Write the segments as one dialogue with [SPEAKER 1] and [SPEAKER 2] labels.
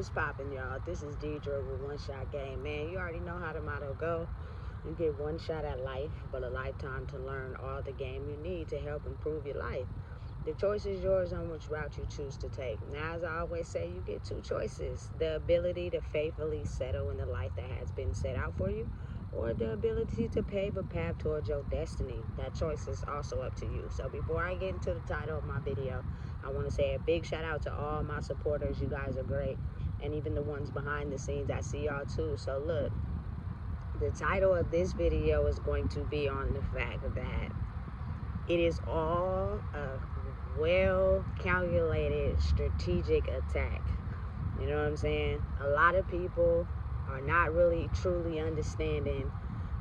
[SPEAKER 1] What's poppin', y'all? This is Deidre with One Shot Game. Man, you already know how the motto go. You get one shot at life, but a lifetime to learn all the game you need to help improve your life. The choice is yours on which route you choose to take. Now, as I always say, you get two choices. The ability to faithfully settle in the life that has been set out for you, or the ability to pave a path towards your destiny. That choice is also up to you. So before I get into the title of my video, I want to say a big shout out to all my supporters. You guys are great. And even the ones behind the scenes, I see y'all too. So look, the title of this video is going to be on the fact that it is all a well calculated strategic attack. You know what I'm saying? A lot of people are not really truly understanding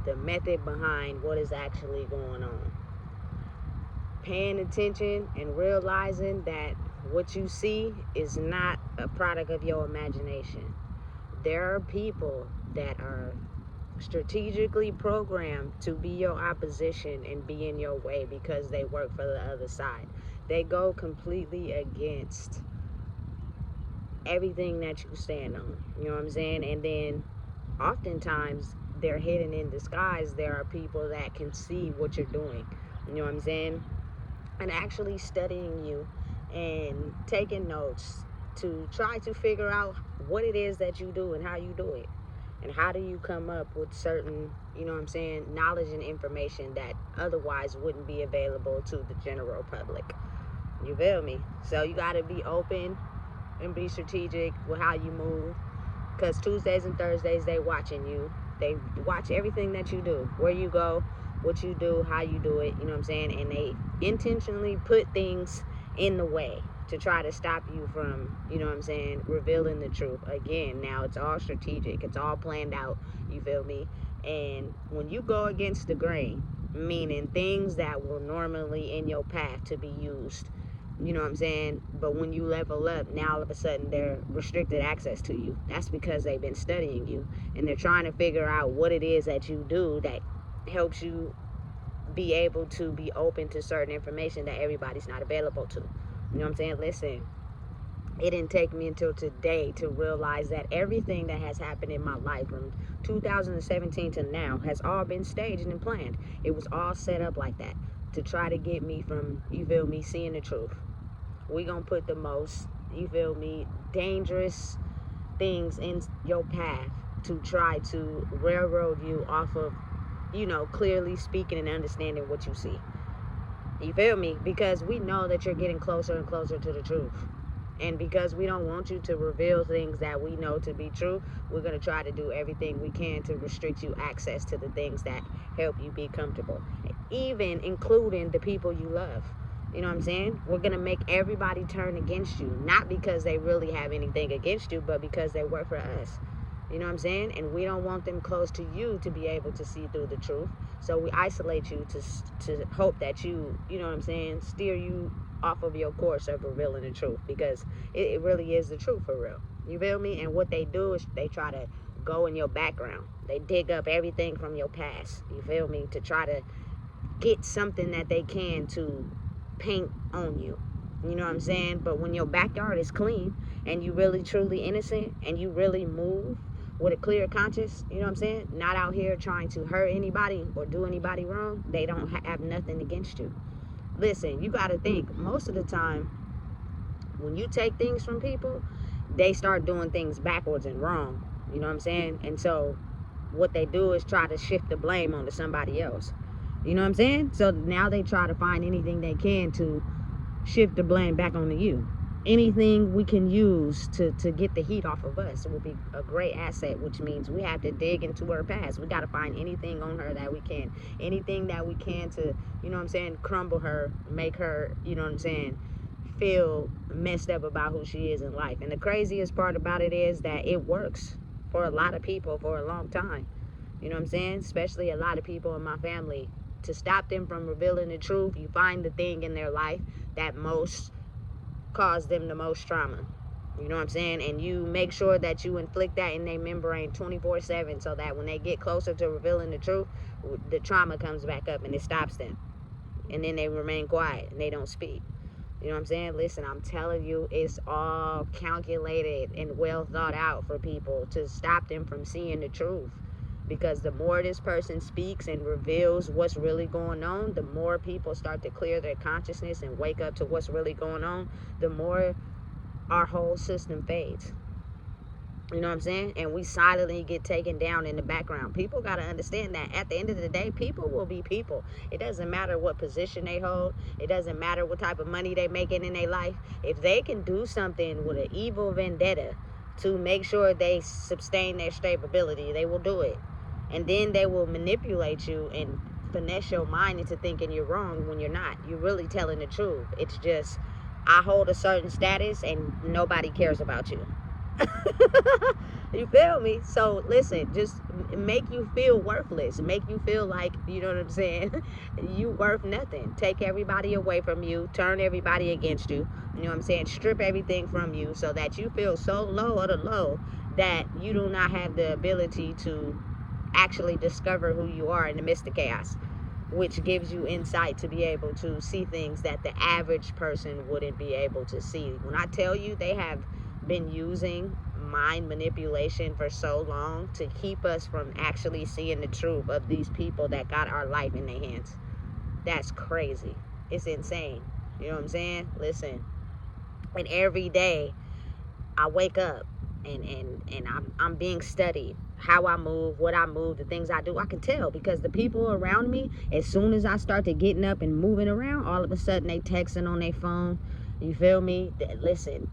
[SPEAKER 1] the method behind what is actually going on. Paying attention and realizing that what you see is not a product of your imagination. There are people that are strategically programmed to be your opposition and be in your way because they work for the other side. They go completely against everything that you stand on. You know what I'm saying? And then oftentimes they're hidden in disguise. There are people that can see what you're doing. You know what I'm saying? And actually studying you and taking notes to try to figure out what it is that you do and how you do it. And how do you come up with certain, you know what I'm saying, knowledge and information that otherwise wouldn't be available to the general public. You feel me? So you got to be open and be strategic with how you move. Because Tuesdays and Thursdays, they watching you. They watch everything that you do, where you go, what you do, how you do it, you know what I'm saying? And they intentionally put things in the way to try to stop you from, you know what I'm saying, revealing the truth. Again, now it's all strategic. It's all planned out, you feel me? And when you go against the grain, meaning things that were normally in your path to be used, you know what I'm saying? But when you level up, now all of a sudden they're restricted access to you. That's because they've been studying you. And they're trying to figure out what it is that you do that helps you be able to be open to certain information that everybody's not available to. You know what I'm saying? Listen, it didn't take me until today to realize that everything that has happened in my life from 2017 to now has all been staged and planned. It was all set up like that to try to get me from, you feel me, seeing the truth. We gonna put the most, you feel me, dangerous things in your path to try to railroad you off of, you know, clearly speaking and understanding what you see. You feel me? Because we know that you're getting closer and closer to the truth. And because we don't want you to reveal things that we know to be true, we're going to try to do everything we can to restrict you access to the things that help you be comfortable. Even including the people you love. You know what I'm saying? We're going to make everybody turn against you. Not because they really have anything against you, but because they work for us. You know what I'm saying? And we don't want them close to you to be able to see through the truth. So we isolate you to hope that you know what I'm saying, steer you off of your course of revealing the truth. Because it really is the truth for real. You feel me? And what they do is they try to go in your background. They dig up everything from your past. You feel me? To try to get something that they can to paint on you. You know what I'm saying? But when your backyard is clean and you really truly innocent and you really move with a clear conscience, you know what I'm saying? Not out here trying to hurt anybody or do anybody wrong. They don't have nothing against you. Listen, you got to think, most of the time, when you take things from people, they start doing things backwards and wrong. You know what I'm saying? And so what they do is try to shift the blame onto somebody else. You know what I'm saying? So now they try to find anything they can to shift the blame back onto you. Anything we can use to get the heat off of us will be a great asset, which means we have to dig into her past. We got to find anything on her that we can. Anything that we can to, you know what I'm saying, crumble her, make her, you know what I'm saying, feel messed up about who she is in life. And the craziest part about it is that it works for a lot of people for a long time. You know what I'm saying? Especially a lot of people in my family. To stop them from revealing the truth, you find the thing in their life that most cause them the most trauma. You know what I'm saying? And you make sure that you inflict that in their membrane 24/7 so that when they get closer to revealing the truth, the trauma comes back up and it stops them. And then they remain quiet and they don't speak. You know what I'm saying? Listen, I'm telling you, it's all calculated and well thought out for people to stop them from seeing the truth. Because the more this person speaks and reveals what's really going on, the more people start to clear their consciousness and wake up to what's really going on, the more our whole system fades. You know what I'm saying? And we silently get taken down in the background. People got to understand that at the end of the day, people will be people. It doesn't matter what position they hold. It doesn't matter what type of money they making in their life. If they can do something with an evil vendetta to make sure they sustain their stability, they will do it. And then they will manipulate you and finesse your mind into thinking you're wrong when you're not. You're really telling the truth. It's just, I hold a certain status and nobody cares about you. You feel me? So listen, just make you feel worthless, make you feel like, you know what I'm saying, you worth nothing. Take everybody away from you, turn everybody against you, you know what I'm saying, strip everything from you so that you feel so low or the low that you do not have the ability to actually discover who you are in the midst of chaos, which gives you insight to be able to see things that the average person wouldn't be able to see. When I tell you, they have been using mind manipulation for so long to keep us from actually seeing the truth of these people that got our life in their hands. That's crazy. It's insane. You know what I'm saying? Listen, and every day I wake up and I'm being studied. How I move, what I move, the things I do, I can tell because the people around me, as soon as I start to getting up and moving around, all of a sudden they texting on their phone. You feel me? Listen,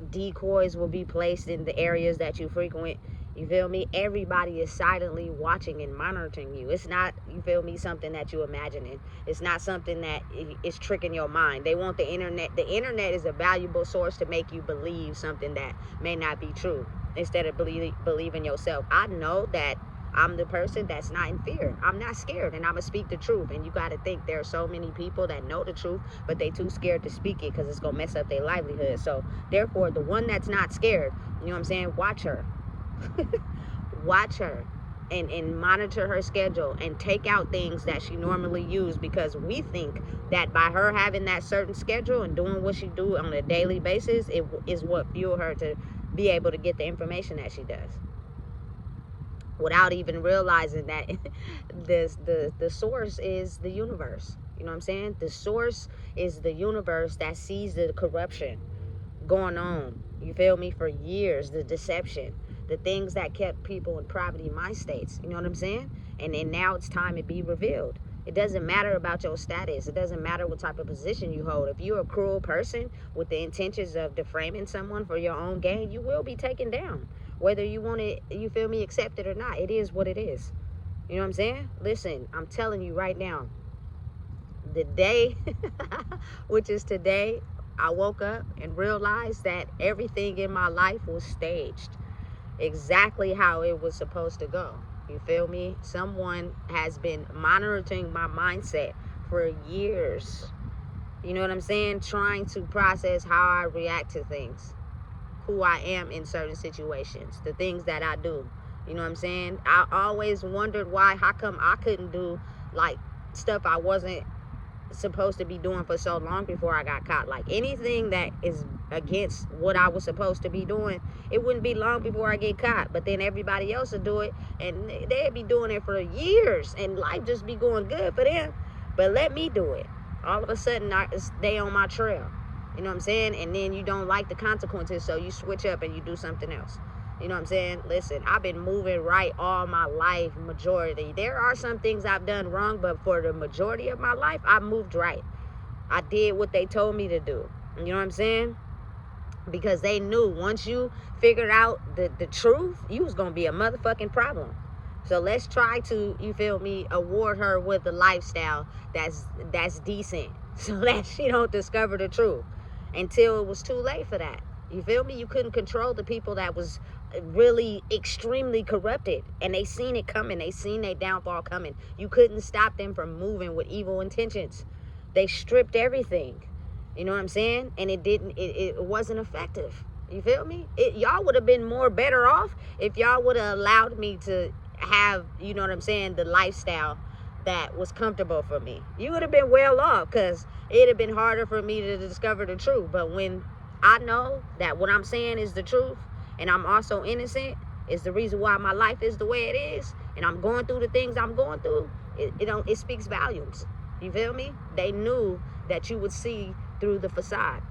[SPEAKER 1] decoys will be placed in the areas that you frequent. You feel me? Everybody is silently watching and monitoring you. It's not, you feel me, something that you imagining. It's not something that is tricking your mind. They want the internet. The internet is a valuable source to make you believe something that may not be true instead of believing yourself. I know that I'm the person that's not in fear. I'm not scared, and I'm going to speak the truth. And you got to think there are so many people that know the truth, but they too scared to speak it because it's going to mess up their livelihood. So therefore, the one that's not scared, you know what I'm saying, watch her. Watch her and monitor her schedule and take out things that she normally use, because we think that by her having that certain schedule and doing what she do on a daily basis, it is what fuel her to be able to get the information that she does, without even realizing that the source is the universe. You know what I'm saying? The source is the universe that sees the corruption going on, you feel me, for years, the deception, the things that kept people in poverty mind states, you know what I'm saying? And then now it's time to be revealed. It doesn't matter about your status. It doesn't matter what type of position you hold. If you're a cruel person with the intentions of defaming someone for your own gain, you will be taken down. Whether you want it, you feel me, accept it or not, it is what it is. You know what I'm saying? Listen, I'm telling you right now, the day, which is today, I woke up and realized that everything in my life was staged exactly how it was supposed to go. You feel me? Someone has been monitoring my mindset for years. You know what I'm saying? Trying to process how I react to things, who I am in certain situations, the things that I do. You know what I'm saying? I always wondered why, how come I couldn't do like stuff I wasn't supposed to be doing for so long before I got caught. Like anything that is against what I was supposed to be doing, it wouldn't be long before I get caught. But then everybody else would do it and they'd be doing it for years and life just be going good for them. But let me do it. All of a sudden they on my trail. You know what I'm saying? And then you don't like the consequences, so you switch up and you do something else. You know what I'm saying? Listen, I've been moving right all my life, majority. There are some things I've done wrong, but for the majority of my life, I moved right. I did what they told me to do. You know what I'm saying? Because they knew once you figured out the truth, you was going to be a motherfucking problem. So let's try to, you feel me, award her with a lifestyle that's decent so that she don't discover the truth until it was too late for that. You feel me? You couldn't control the people that was really extremely corrupted, and they seen it coming. They seen their downfall coming. You couldn't stop them from moving with evil intentions. They stripped everything. You know what I'm saying? And it wasn't effective. You feel me? Y'all would have been more better off if y'all would have allowed me to have, you know what I'm saying, the lifestyle that was comfortable for me. You would have been well off, because it'd have been harder for me to discover the truth. But when I know that what I'm saying is the truth, and I'm also innocent, is the reason why my life is the way it is, and I'm going through the things I'm going through, it speaks volumes. You feel me? They knew that you would see through the facade,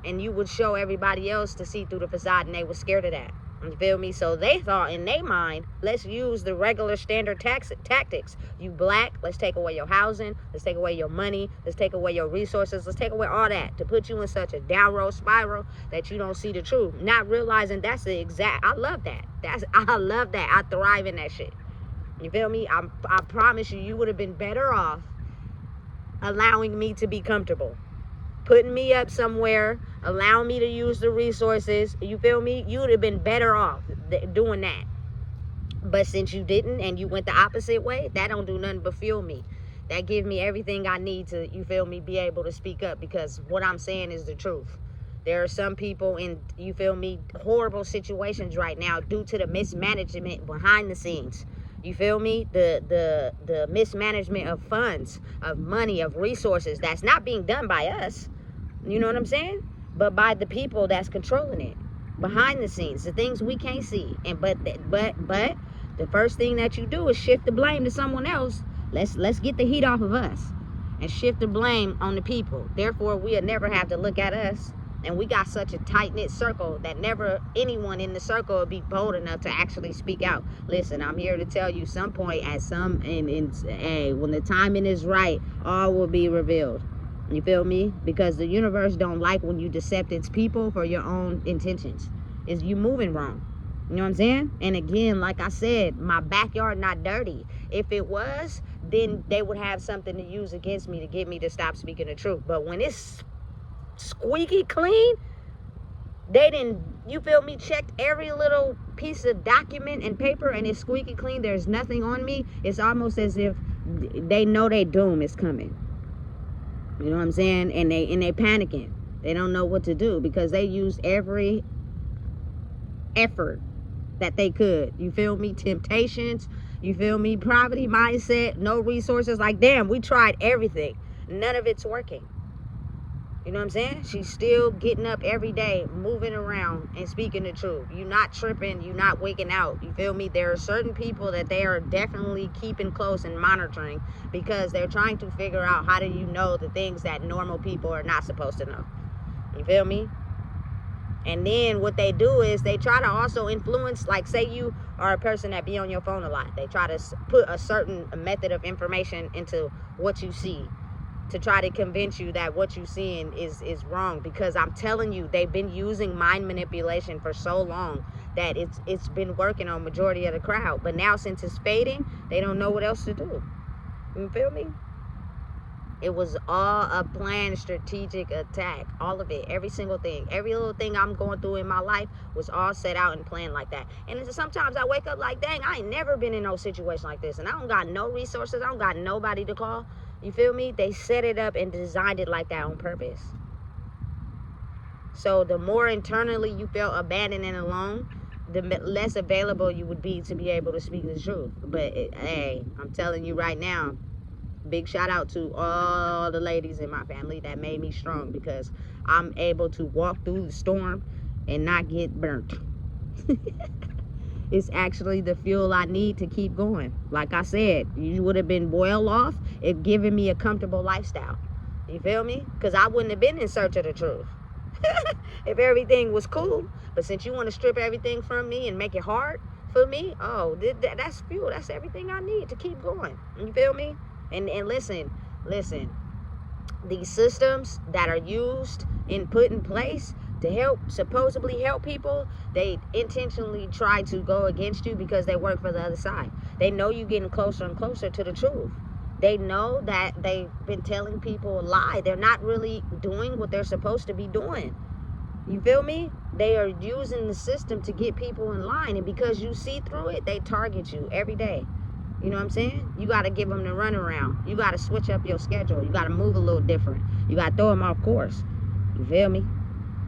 [SPEAKER 1] and you would show everybody else to see through the facade, and they were scared of that. You feel me? So they thought in their mind, let's use the regular standard tactics. You black, let's take away your housing, let's take away your money, let's take away your resources, let's take away all that, to put you in such a downward spiral that you don't see the truth. Not realizing that's the exact, I love that. I love that. I thrive in that shit. You feel me? I promise you, you would have been better off allowing me to be comfortable, putting me up somewhere, allowing me to use the resources. You feel me? You would have been better off doing that. But since you didn't, and you went the opposite way, that don't do nothing but fuel me. That gives me everything I need to, you feel me, be able to speak up, because what I'm saying is the truth. There are some people in, you feel me, horrible situations right now due to the mismanagement behind the scenes. You feel me? The mismanagement of funds, of money, of resources, that's not being done by us. You know what I'm saying? But by the people that's controlling it behind the scenes, the things we can't see. And but the first thing that you do is shift the blame to someone else. Let's get the heat off of us and shift the blame on the people. Therefore, we'll never have to look at us. And we got such a tight-knit circle that never anyone in the circle will be bold enough to actually speak out. Listen, I'm here to tell you, some point at some, when the timing is right, all will be revealed. You feel me? Because the universe don't like when you decept its people for your own intentions. Is you moving wrong. You know what I'm saying? And again, like I said, my backyard not dirty. If it was, then they would have something to use against me to get me to stop speaking the truth. But when it's squeaky clean, they didn't, you feel me, checked every little piece of document and paper, and it's squeaky clean, there's nothing on me. It's almost as if they know their doom is coming. You know what I'm saying? And they panicking. They don't know what to do, because they used every effort that they could. You feel me? Temptations. You feel me? Poverty mindset. No resources. Like, damn, we tried everything. None of it's working. You know what I'm saying? She's still getting up every day, moving around and speaking the truth. You're not tripping. You're not waking out. You feel me? There are certain people that they are definitely keeping close and monitoring, because they're trying to figure out, how do you know the things that normal people are not supposed to know? You feel me? And then what they do is they try to also influence, like, say you are a person that be on your phone a lot. They try to put a certain method of information into what you see, to try to convince you that what you're seeing is wrong. Because I'm telling you, they've been using mind manipulation for so long that it's been working on majority of the crowd. But now, since it's fading, they don't know what else to do. You feel me? It was all a planned strategic attack. All of it. Every single thing. Every little thing I'm going through in my life was all set out and planned like that. And sometimes I wake up like, dang, I ain't never been in no situation like this. And I don't got no resources. I don't got nobody to call. You feel me? They set it up and designed it like that on purpose. So the more internally you felt abandoned and alone, the less available you would be to be able to speak the truth. But hey, I'm telling you right now, big shout out to all the ladies in my family that made me strong, because I'm able to walk through the storm and not get burnt. It's actually the fuel I need to keep going. Like I said, you would have been well off if giving me a comfortable lifestyle. You feel me? Because I wouldn't have been in search of the truth if everything was cool. But since you want to strip everything from me and make it hard for me, oh, that's fuel. That's everything I need to keep going. You feel me? And listen, these systems that are used and put in place to supposedly help people, they intentionally try to go against you because they work for the other side. They know you're getting closer and closer to the truth. They know that they've been telling people a lie. They're not really doing what they're supposed to be doing. You feel me? They are using the system to get people in line. And because you see through it, they target you every day. You know what I'm saying? You got to give them the runaround. You got to switch up your schedule. You got to move a little different. You got to throw them off course. You feel me?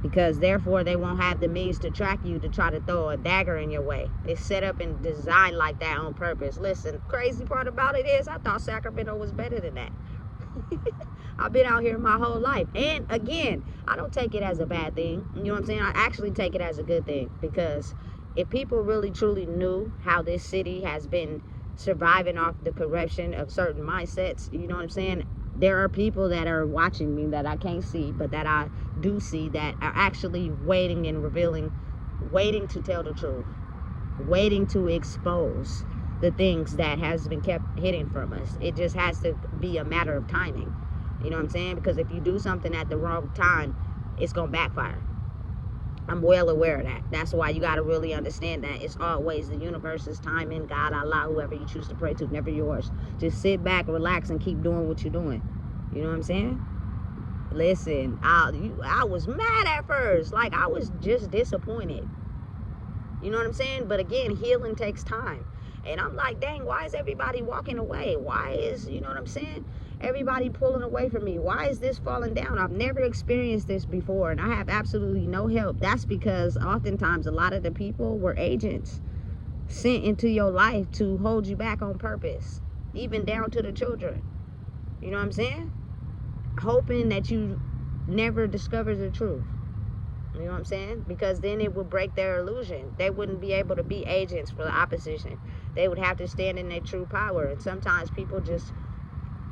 [SPEAKER 1] because therefore they won't have the means to track you to try to throw a dagger in your way. It's set up and designed like that on purpose. Listen, crazy part about it is I thought Sacramento was better than that. I've been out here my whole life. And again, I don't take it as a bad thing. You know what I'm saying? I actually take it as a good thing, because if people really truly knew how this city has been surviving off the corruption of certain mindsets, you know what I'm saying? There are people that are watching me that I can't see, but that I do see, that are actually waiting and revealing, waiting to tell the truth, waiting to expose the things that has been kept hidden from us. It just has to be a matter of timing. You know what I'm saying? Because if you do something at the wrong time, it's going to backfire. I'm well aware of that. That's why you got to really understand that it's always the universe's timing, God, Allah, whoever you choose to pray to, never yours. Just sit back, relax, and keep doing what you're doing. You know what I'm saying? Listen, I was mad at first. Like, I was just disappointed. You know what I'm saying? But again, healing takes time. And I'm like, dang, why is everybody walking away? Why is, you know what I'm saying, everybody pulling away from me? Why is this falling down? I've never experienced this before, and I have absolutely no help. That's because oftentimes a lot of the people were agents sent into your life to hold you back on purpose, even down to the children. You know what I'm saying? Hoping that you never discover the truth. You know what I'm saying? Because then it would break their illusion. They wouldn't be able to be agents for the opposition. They would have to stand in their true power. And sometimes people just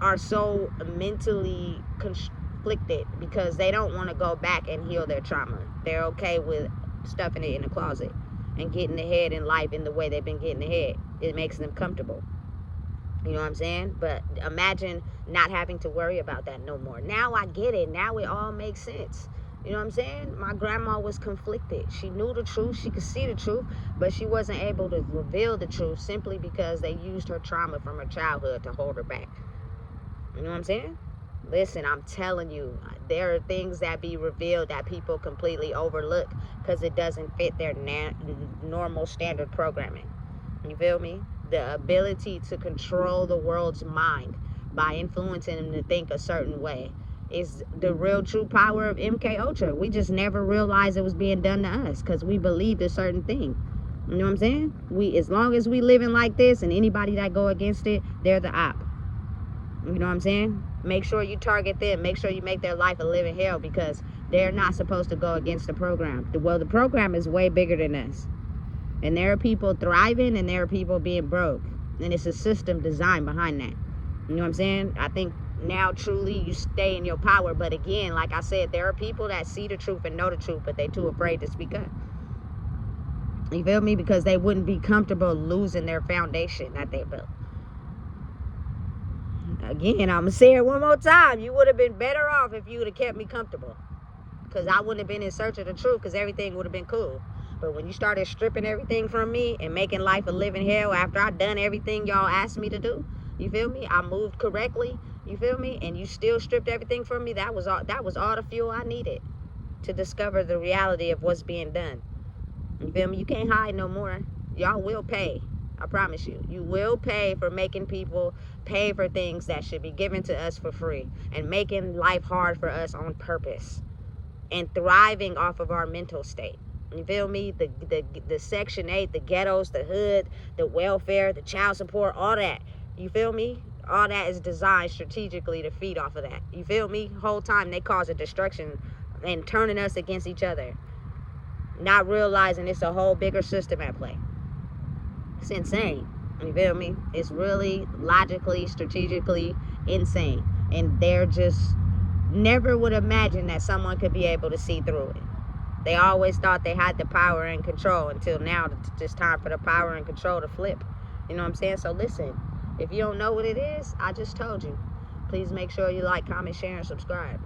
[SPEAKER 1] are so mentally conflicted because they don't want to go back and heal their trauma. They're okay with stuffing it in the closet and getting ahead in life in the way they've been getting ahead. It makes them comfortable. You know what I'm saying? But imagine not having to worry about that no more. Now I get it. Now it all makes sense. You know what I'm saying? My grandma was conflicted. She knew the truth. She could see the truth, but she wasn't able to reveal the truth simply because they used her trauma from her childhood to hold her back. You know what I'm saying? Listen, I'm telling you, there are things that be revealed that people completely overlook because it doesn't fit their normal standard programming. You feel me? The ability to control the world's mind by influencing them to think a certain way is the real true power of MK Ultra. We just never realized it was being done to us because we believed a certain thing. You know what I'm saying? As long as we living like this, and anybody that go against it, they're the op. You know what I'm saying? Make sure you target them. Make sure you make their life a living hell, because they're not supposed to go against the program. Well, the program is way bigger than us. And there are people thriving and there are people being broke. And it's a system designed behind that. You know what I'm saying? I think now truly you stay in your power. But again, like I said, there are people that see the truth and know the truth, but they're too afraid to speak up. You feel me? Because they wouldn't be comfortable losing their foundation that they built. Again, I'm going to say it one more time. You would have been better off if you would have kept me comfortable. Because I wouldn't have been in search of the truth, because everything would have been cool. But when you started stripping everything from me and making life a living hell after I done everything y'all asked me to do, you feel me? I moved correctly, you feel me? And you still stripped everything from me. That was all the fuel I needed to discover the reality of what's being done. You feel me? You can't hide no more. Y'all will pay. I promise you. You will pay for making people pay for things that should be given to us for free, and making life hard for us on purpose, and thriving off of our mental state. You feel me? The Section 8, the ghettos, the hood, the welfare, the child support, all that. You feel me? All that is designed strategically to feed off of that. You feel me? Whole time they cause a destruction and turning us against each other, not realizing it's a whole bigger system at play. It's insane. You feel me? It's really logically, strategically insane. And they're just never would imagine that someone could be able to see through it. They always thought they had the power and control, until now it's just time for the power and control to flip. You know what I'm saying? So listen, if you don't know what it is, I just told you. Please make sure you like, comment, share, and subscribe.